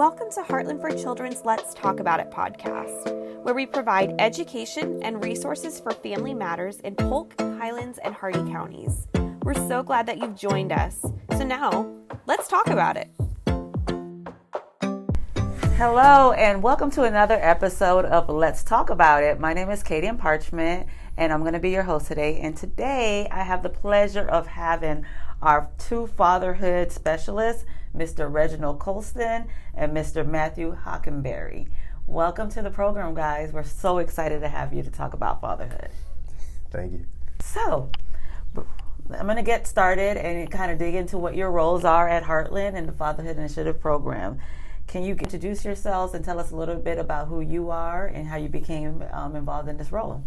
Welcome to Heartland for Children's Let's Talk About It podcast, where we provide education and resources for family matters in Polk, Highlands, and Hardee counties. We're so glad that you've joined us. So now, let's talk about it. Hello, and welcome to another episode of Let's Talk About It. My name is Katie Parchment, and I'm going to be your host today. And today, I have the pleasure of having our two fatherhood specialists, Mr. Reginald Colston and Mr. Matthew Hockenberry. Welcome to the program, guys. We're so excited to have you to talk about fatherhood. Thank you. So, I'm going to get started and kind of dig into what your roles are at Heartland and the Fatherhood Initiative Program. Can you introduce yourselves and tell us a little bit about who you are and how you became involved in this role?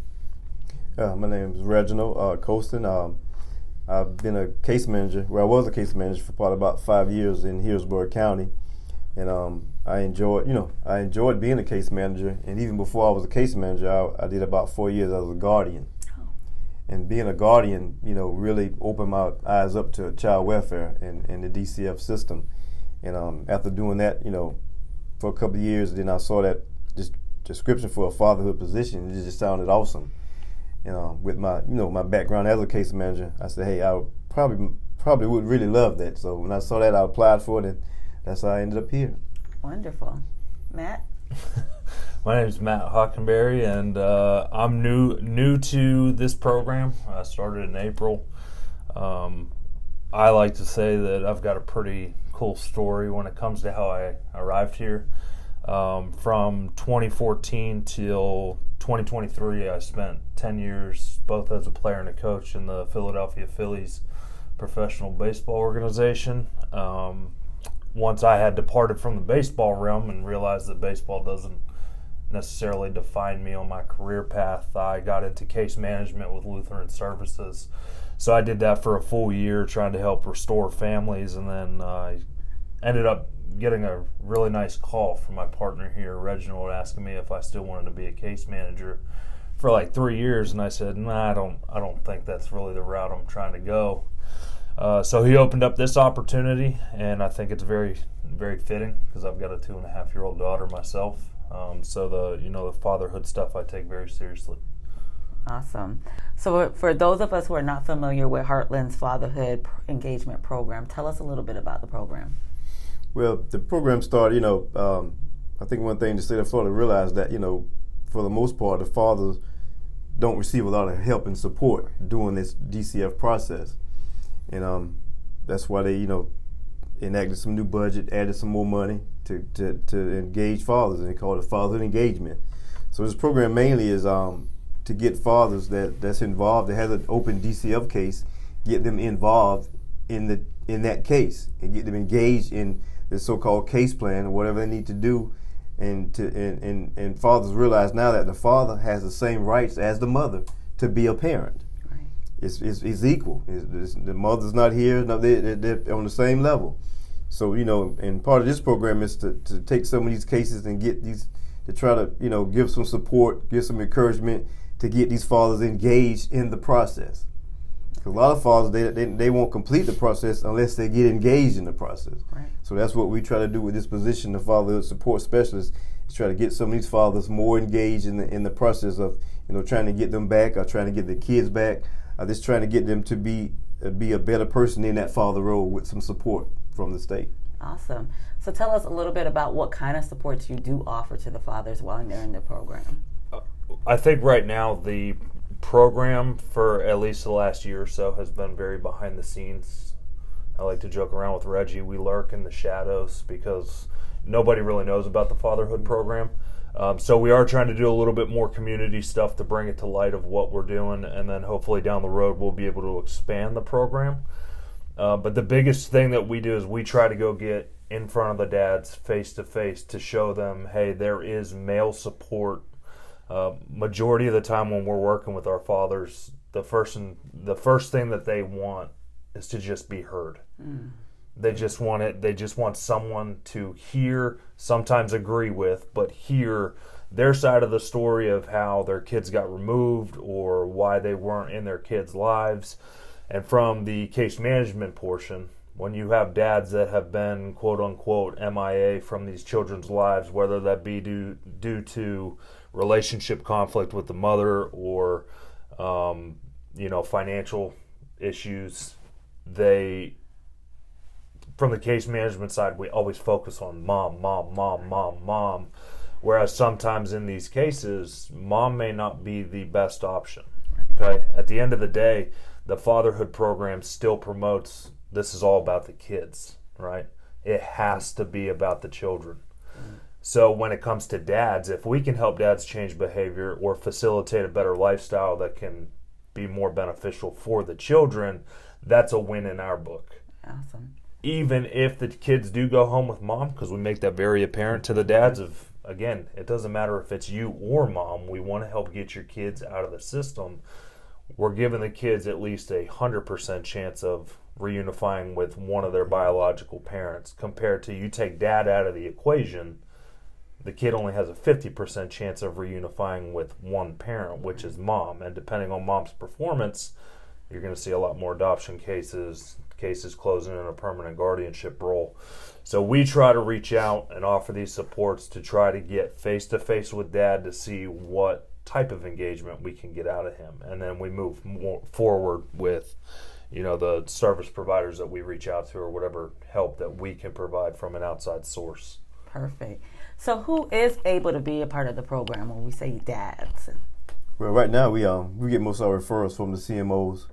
My name is Reginald Colston. I've been a case manager. Well, I was a case manager for probably about 5 years in Hillsborough County, and I enjoyed being a case manager. And even before I was a case manager, I did about 4 years as a guardian. Oh. And being a guardian, really opened my eyes up to child welfare and the DCF system. And after doing that, for a couple of years, then I saw that this description for a fatherhood position. It just sounded awesome. With my, my background as a case manager, I said, hey, I probably would really love that. So when I saw that, I applied for it, and that's how I ended up here. Wonderful. Matt? My name is Matt Hockenberry, and I'm new to this program. I started in April. I like to say that I've got a pretty cool story when it comes to how I arrived here. From 2014 till 2023, I spent 10 years both as a player and a coach in the Philadelphia Phillies professional baseball organization. Once I had departed from the baseball realm and realized that baseball doesn't necessarily define me on my career path, I got into case management with Lutheran Services. So I did that for a full year, trying to help restore families, and then I ended up getting a really nice call from my partner here, Reginald, asking me if I still wanted to be a case manager for like 3 years, and I said, I don't think that's really the route I'm trying to go. So he opened up this opportunity, and I think it's very, very fitting because I've got a 2.5-year-old daughter myself. So the fatherhood stuff I take very seriously. Awesome. So for those of us who are not familiar with Heartland's Fatherhood Engagement Program, tell us a little bit about the program. Well, the program started, I think one thing the state of Florida realized that, for the most part, the fathers don't receive a lot of help and support during this DCF process. And that's why they, enacted some new budget, added some more money to engage fathers, and they call it fatherhood engagement. So this program mainly is to get fathers that's involved, that has an open DCF case, get them involved in that case and get them engaged in the so-called case plan or whatever they need to do, and fathers realize now that the father has the same rights as the mother to be a parent. Right. It's equal. The mother's not here. No, they're on the same level. So and part of this program is to take some of these cases and get these, to try to give some support, give some encouragement to get these fathers engaged in the process. A lot of fathers, they won't complete the process unless they get engaged in the process. Right. So that's what we try to do with this position, the Fatherhood Support Specialists, is try to get some of these fathers more engaged in the process of trying to get them back, or trying to get their kids back, or just trying to get them to be a better person in that father role with some support from the state. Awesome. So tell us a little bit about what kind of supports you do offer to the fathers while they're in the program. I think right now the program for at least the last year or so has been very behind the scenes. I like to joke around with Reggie. We lurk in the shadows because nobody really knows about the fatherhood program. So we are trying to do a little bit more community stuff to bring it to light of what we're doing, and then hopefully down the road we'll be able to expand the program. But the biggest thing that we do is we try to go get in front of the dads face to face to show them, hey, there is male support. Majority of the time when we're working with our fathers, the first thing that they want is to just be heard. Mm. They just want it. They just want someone to hear, sometimes agree with, but hear their side of the story of how their kids got removed or why they weren't in their kids' lives. And from the case management portion, when you have dads that have been quote unquote MIA from these children's lives, whether that be due to relationship conflict with the mother or financial issues, from the case management side, we always focus on mom. Whereas sometimes in these cases, mom may not be the best option. Okay. At the end of the day, the fatherhood program still promotes this is all about the kids, right? It has to be about the children. So when it comes to dads, if we can help dads change behavior or facilitate a better lifestyle that can be more beneficial for the children, that's a win in our book. Awesome. Even if the kids do go home with mom, because we make that very apparent to the dads of, again, it doesn't matter if it's you or mom, we want to help get your kids out of the system. We're giving the kids at least 100% chance of reunifying with one of their biological parents, compared to you take dad out of the equation, the kid only has a 50% chance of reunifying with one parent, which is mom. And depending on mom's performance, you're going to see a lot more adoption cases closing in a permanent guardianship role. So we try to reach out and offer these supports to try to get face-to-face with dad to see what type of engagement we can get out of him. And then we move more forward with, the service providers that we reach out to or whatever help that we can provide from an outside source. Perfect. So who is able to be a part of the program when we say dads? Well, right now we get most of our referrals from the CMOs.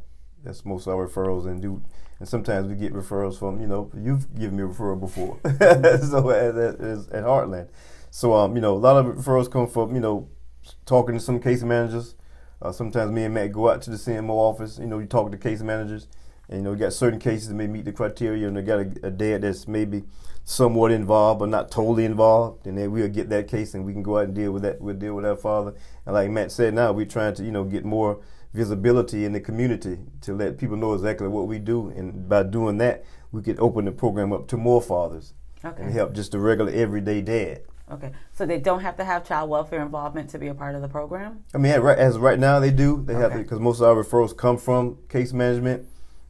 That's most of our referrals, and sometimes we get referrals from, you've given me a referral before. So at Heartland. So a lot of referrals come from, talking to some case managers. Sometimes me and Matt go out to the CMO office, you talk to case managers, and you got certain cases that may meet the criteria, and they got a dad that's maybe somewhat involved but not totally involved, and then we'll get that case and we can go out and deal with that. We'll deal with our father. And like Matt said, now we're trying to, get more visibility in the community to let people know exactly what we do, and by doing that, we could open the program up to more fathers and help just the regular everyday dad. Okay, so they don't have to have child welfare involvement to be a part of the program? I mean, as right now they do. They have to, because most of our referrals come from case management.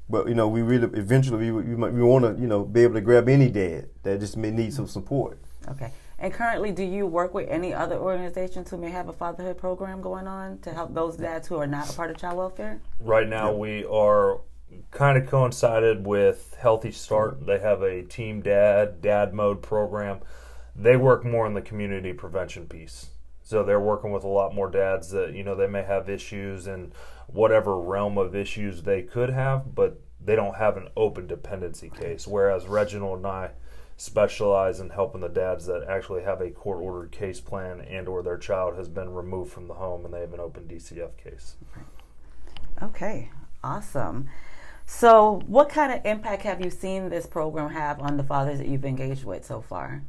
But we really eventually we want to be able to grab any dad that just may need some support. Okay. And currently, do you work with any other organizations who may have a fatherhood program going on to help those dads who are not a part of child welfare? Right now, we are kind of coincided with Healthy Start. They have a Team Dad Mode program. They work more in the community prevention piece. So they're working with a lot more dads that, they may have issues in whatever realm of issues they could have, but they don't have an open dependency case. Whereas Reginald and I specialize in helping the dads that actually have a court-ordered case plan and or their child has been removed from the home and they have an open DCF case. Okay, awesome. So what kind of impact have you seen this program have on the fathers that you've engaged with so far?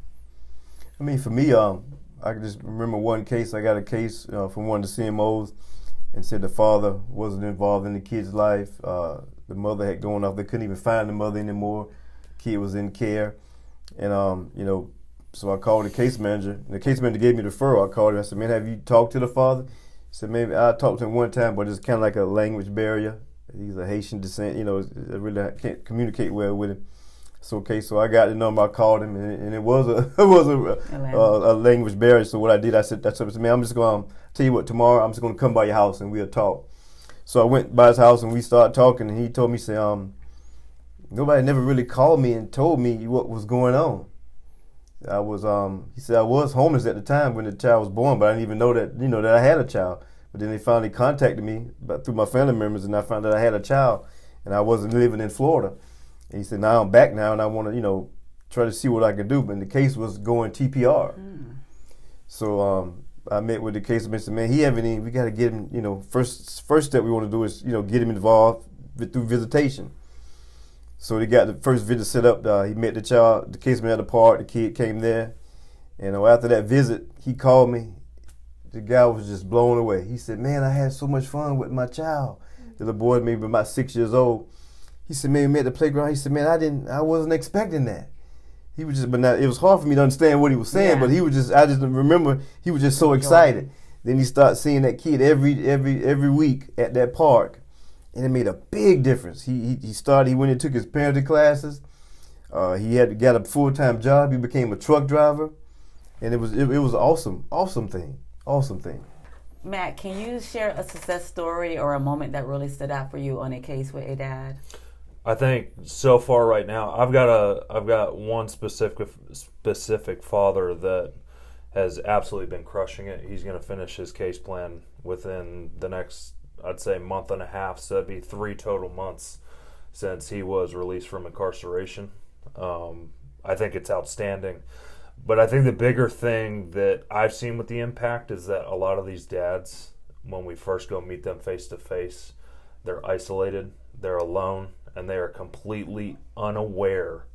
I mean, for me, I can just remember one case. I got a case from one of the CMOs and said the father wasn't involved in the kid's life. The mother had gone off. They couldn't even find the mother anymore. Kid was in care. And, so I called the case manager. And the case manager gave me the referral. I called him. I said, man, have you talked to the father? He said, maybe I talked to him one time, but it's kind of like a language barrier. He's a Haitian descent. I really can't communicate well with him. So I got the number. I called him, and it was a language barrier. So what I did, I said, man, I'm just going to tell you what, tomorrow I'm just going to come by your house and we'll talk. So I went by his house and we started talking, and he told me, nobody never really called me and told me what was going on. He said I was homeless at the time when the child was born, but I didn't even know that, that I had a child. But then they finally contacted me through my family members, and I found that I had a child, and I wasn't living in Florida. And he said, now I'm back now, and I want to, try to see what I can do. But the case was going TPR. So I met with the case and said, man, we got to get him, first step we want to do is, get him involved through visitation. So they got the first visit set up. He met the child, the case man at the park, the kid came there. And after that visit, he called me. The guy was just blown away. He said, man, I had so much fun with my child. The little boy, maybe about 6 years old. He said, man, we met at the playground. He said, man, I wasn't expecting that. He was just, but now it was hard for me to understand what he was saying, but I just remember he was just so excited. Then he started seeing that kid every week at that park, and it made a big difference. He went and took his parenting classes. He had got a full-time job. He became a truck driver, and it was awesome thing. Matt, can you share a success story or a moment that really stood out for you on a case with a dad? I think so far right now, I've got one specific father that has absolutely been crushing it. He's going to finish his case plan within the next, I'd say, month and a half. So that'd be 3 total months since he was released from incarceration. I think it's outstanding. But I think the bigger thing that I've seen with the impact is that a lot of these dads, when we first go meet them face to face, they're isolated, they're alone, and they are completely unaware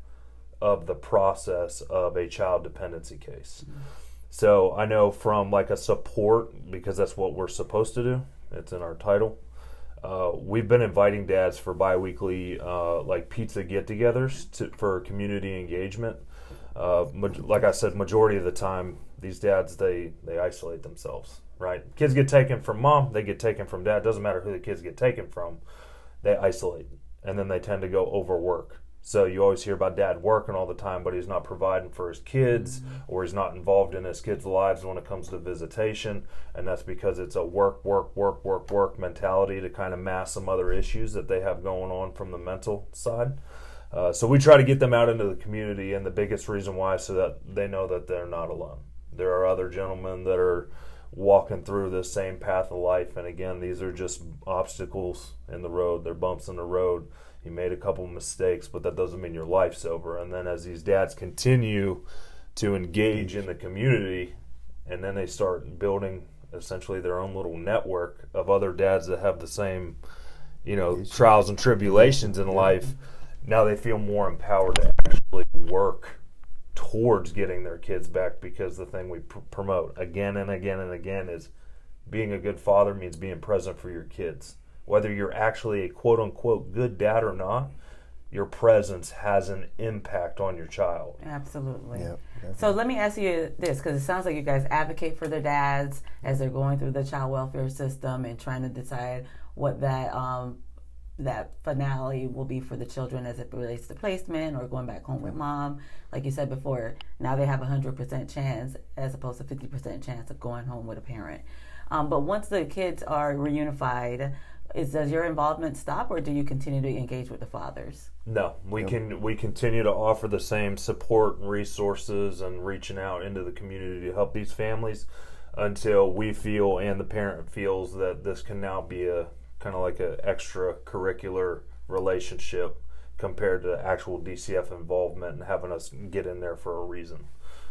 of the process of a child dependency case. Mm-hmm. So I know from like a support, because that's what we're supposed to do, it's in our title, we've been inviting dads for bi-weekly like pizza get-togethers for community engagement. Like I said, majority of the time, these dads, they isolate themselves, right? Kids get taken from mom, they get taken from dad. Doesn't matter who the kids get taken from, they isolate. And then they tend to go overwork. So you always hear about dad working all the time, but he's not providing for his kids, or he's not involved in his kids' lives when it comes to visitation. And that's because it's a work mentality to kind of mask some other issues that they have going on from the mental side. So we try to get them out into the community, and the biggest reason why is so that they know that they're not alone. There are other gentlemen that are walking through the same path of life, and again, these are just obstacles in the road. They're bumps in the road. You made a couple mistakes, but that doesn't mean your life's over. And then as these dads continue to engage in the community, and then they start building essentially their own little network of other dads that have the same, trials and tribulations in life. Now they feel more empowered to actually work towards getting their kids back, because the thing we promote again and again and again is being a good father means being present for your kids. Whether you're actually a quote-unquote good dad or not, your presence has an impact on your child. Absolutely. Yep, so let me ask you this, because it sounds like you guys advocate for their dads as they're going through the child welfare system and trying to decide what that finale will be for the children as it relates to placement or going back home with mom. Like you said before, now they have a 100% chance as opposed to 50% chance of going home with a parent. But once the kids are reunified, does your involvement stop, or do you continue to engage with the fathers? No, we continue to offer the same support and resources and reaching out into the community to help these families until we feel and the parent feels that this can now be a kind of like an extracurricular relationship compared to actual DCF involvement and having us get in there for a reason.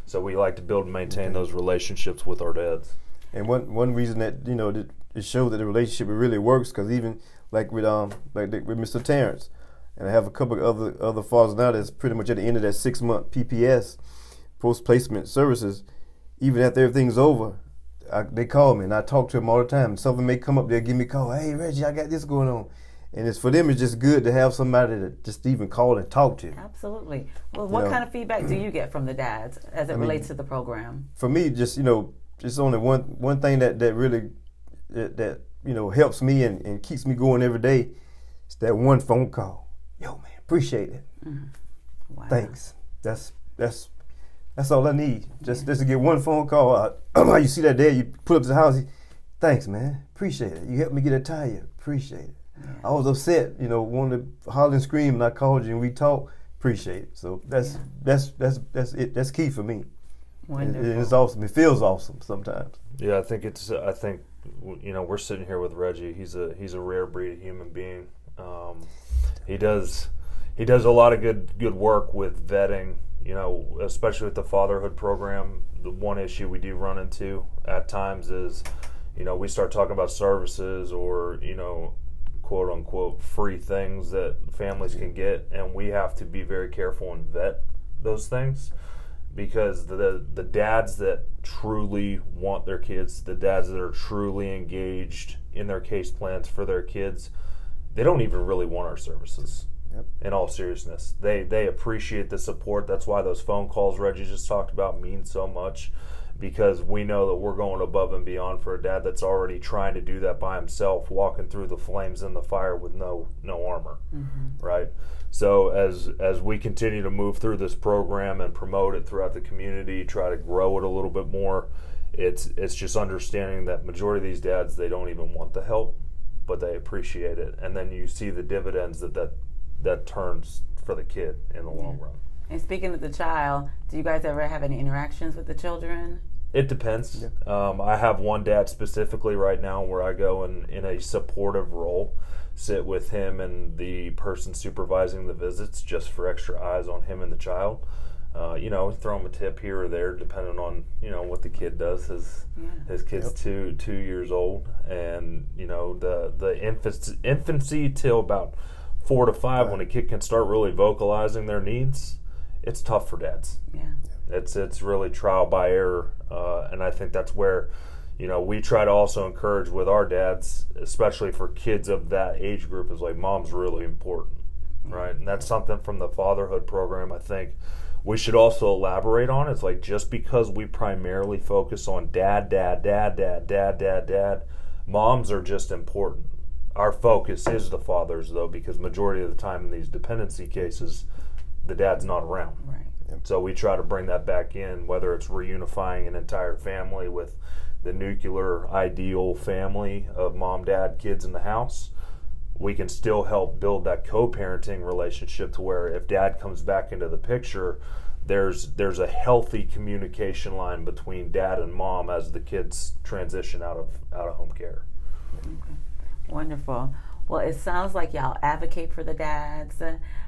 So we like to build and maintain those relationships with our dads. And one reason that it shows that the relationship really works, because even like with Mr. Terrence, and I have a couple of other fathers now that's pretty much at the end of that 6-month PPS, post placement services. Even after everything's over, they call me and I talk to them all the time. Something may come up, they'll give me a call. Hey Reggie, I got this going on. And it's for them, it's just good to have somebody to just even call and talk to. Absolutely. Well, what kind of feedback do you get from the dads as it relates to the program? For me, just only one thing that really that helps me and keeps me going every day. It's that one phone call. Yo man, appreciate it. Mm-hmm. Wow. Thanks. That's all I need. Just to get one phone call out. You see that there, you put up to the house. Thanks, man. Appreciate it. You helped me get a tire. Appreciate it. Yeah. I was upset, wanted to holler and scream, and I called you and we talked. Appreciate it. So that's it. That's key for me. Wonderful. It's awesome. It feels awesome sometimes. Yeah, I think we're sitting here with Reggie. He's a rare breed of human being. He does a lot of good work with vetting. Especially with the fatherhood program, the one issue we do run into at times is, we start talking about services or, quote unquote free things that families can get, and we have to be very careful and vet those things, because the dads that truly want their kids, the dads that are truly engaged in their case plans for their kids, they don't even really want our services. Yep. In all seriousness, they appreciate the support. That's why those phone calls Reggie just talked about mean so much, because we know that we're going above and beyond for a dad that's already trying to do that by himself, walking through the flames and the fire with no armor, right? So as we continue to move through this program and promote it throughout the community, try to grow it a little bit more, it's just understanding that majority of these dads, they don't even want the help, but they appreciate it, and then you see the dividends that turns for the kid in the long run. And speaking of the child, do you guys ever have any interactions with the children? It depends. Yeah. I have one dad specifically right now where I go in a supportive role, sit with him and the person supervising the visits just for extra eyes on him and the child. Throw him a tip here or there depending on, what the kid does. His kid's 2 years old, and, the infancy till about 4 to 5 when a kid can start really vocalizing their needs, it's tough for dads. Yeah. It's really trial by error, and I think that's where, we try to also encourage with our dads, especially for kids of that age group, is like mom's really important, right? And that's something from the Fatherhood program I think we should also elaborate on. It's like, just because we primarily focus on dad, moms are just important. Our focus is the fathers, though, because majority of the time in these dependency cases, the dad's not around. Right. So we try to bring that back in, whether it's reunifying an entire family with the nuclear ideal family of mom, dad, kids in the house. We can still help build that co-parenting relationship to where if dad comes back into the picture, there's a healthy communication line between dad and mom as the kids transition out of home care. Okay. Wonderful. Well, it sounds like y'all advocate for the dads.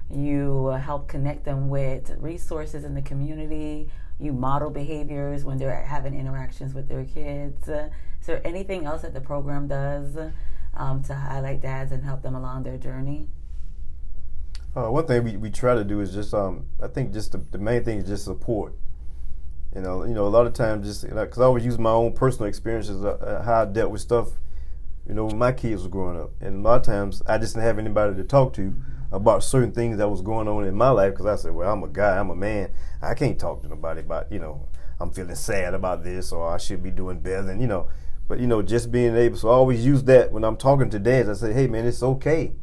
You help connect them with resources in the community. You model behaviors when they're having interactions with their kids. Is there anything else that the program does to highlight dads and help them along their journey? One thing we try to do is just, I think just the main thing is just support. A lot of times just, because I always use my own personal experiences, how I dealt with stuff, when my kids were growing up. And a lot of times I just didn't have anybody to talk to about certain things that was going on in my life, because I said, well, I'm a guy, I'm a man. I can't talk to nobody about, I'm feeling sad about this, or I should be doing better than, But, just being able, so I always use that when I'm talking to dads. I say, hey, man, it's okay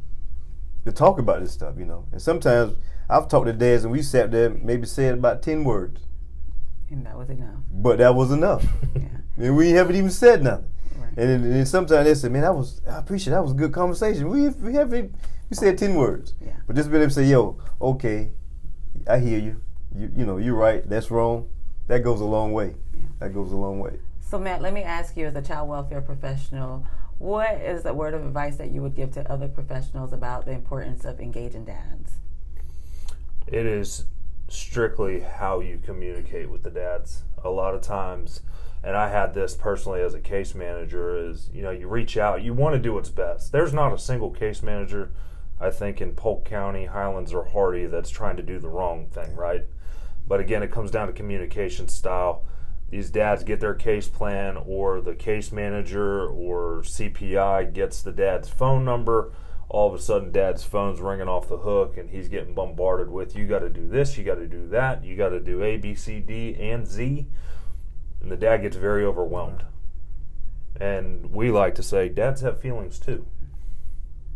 to talk about this stuff, And sometimes I've talked to dads and we sat there, maybe said about 10 words. And that was enough. But that was enough. Yeah. And we haven't even said nothing. Right. And then sometimes they say, man, I appreciate that was a good conversation. We said 10 words. Yeah. But just being able to say, yo, okay, I hear you. You're right. That's wrong. That goes a long way. Yeah. That goes a long way. So, Matt, let me ask you, as a child welfare professional, what is the word of advice that you would give to other professionals about the importance of engaging dads? It is strictly how you communicate with the dads. A lot of times, and I had this personally as a case manager, is, you reach out, you want to do what's best. There's not a single case manager, I think, in Polk County, Highlands, or Hardy that's trying to do the wrong thing, right? But again, it comes down to communication style. These dads get their case plan, or the case manager or CPI gets the dad's phone number. All of a sudden, dad's phone's ringing off the hook, and he's getting bombarded with, you got to do this, you got to do that, you got to do A, B, C, D, and Z. And the dad gets very overwhelmed. And we like to say, dads have feelings too.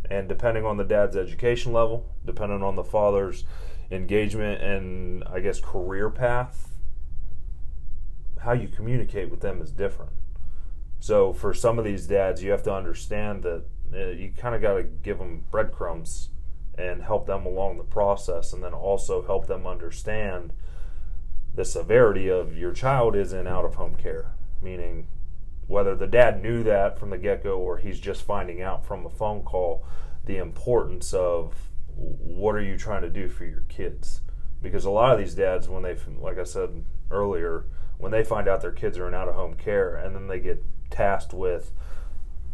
And depending on the dad's education level, depending on the father's engagement and, I guess, career path, how you communicate with them is different. So for some of these dads, you have to understand that you kind of got to give them breadcrumbs and help them along the process, and then also help them understand the severity of your child is in out-of-home care, meaning whether the dad knew that from the get-go or he's just finding out from a phone call, the importance of what are you trying to do for your kids. Because a lot of these dads, when they, like I said earlier, when they find out their kids are in out-of-home care and then they get tasked with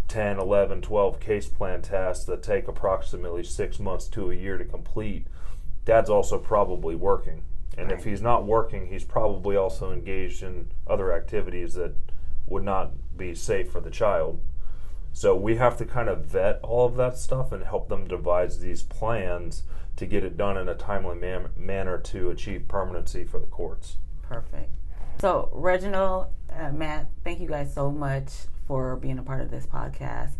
10, 11, 12 case plan tasks that take approximately 6 months to a year to complete, dad's also probably working. And if he's not working, he's probably also engaged in other activities that would not be safe for the child. So we have to kind of vet all of that stuff and help them devise these plans to get it done in a timely manner to achieve permanency for the courts. Perfect. So, Reginald, Matt, thank you guys so much for being a part of this podcast.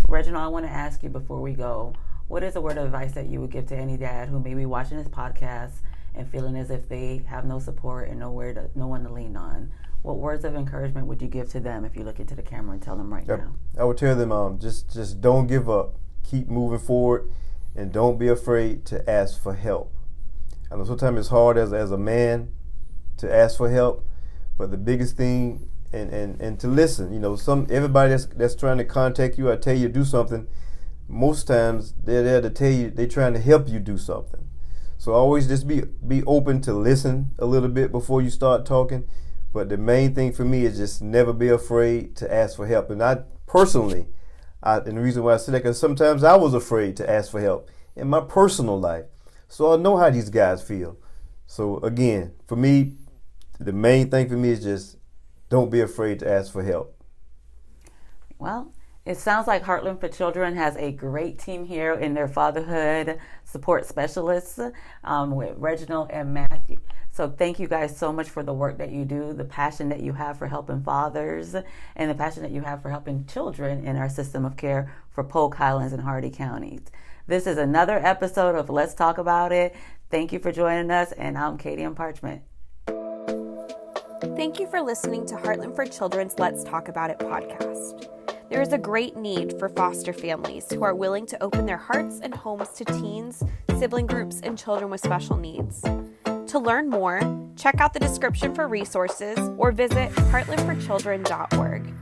Reginald, I want to ask you before we go, what is a word of advice that you would give to any dad who may be watching this podcast and feeling as if they have no support and no one to lean on? What words of encouragement would you give to them if you look into the camera and tell them right now? I would tell them, just don't give up. Keep moving forward, and don't be afraid to ask for help. I know sometimes it's hard as a man to ask for help, but the biggest thing, and to listen. Everybody that's trying to contact you or tell you to do something, most times they're there to tell you they're trying to help you do something. So always just be open to listen a little bit before you start talking. But the main thing for me is just never be afraid to ask for help. And I personally, and the reason why I say that, because sometimes I was afraid to ask for help in my personal life. So I know how these guys feel. So again, for me, the main thing for me is just don't be afraid to ask for help. Well, it sounds like Heartland for Children has a great team here in their Fatherhood Support Specialists with Reginald and Matthew. So thank you guys so much for the work that you do, the passion that you have for helping fathers, and the passion that you have for helping children in our system of care for Polk, Highlands, and Hardee counties. This is another episode of Let's Talk About It. Thank you for joining us, and I'm Katie M. Parchment. Thank you for listening to Heartland for Children's Let's Talk About It podcast. There is a great need for foster families who are willing to open their hearts and homes to teens, sibling groups, and children with special needs. To learn more, check out the description for resources or visit heartlandforchildren.org.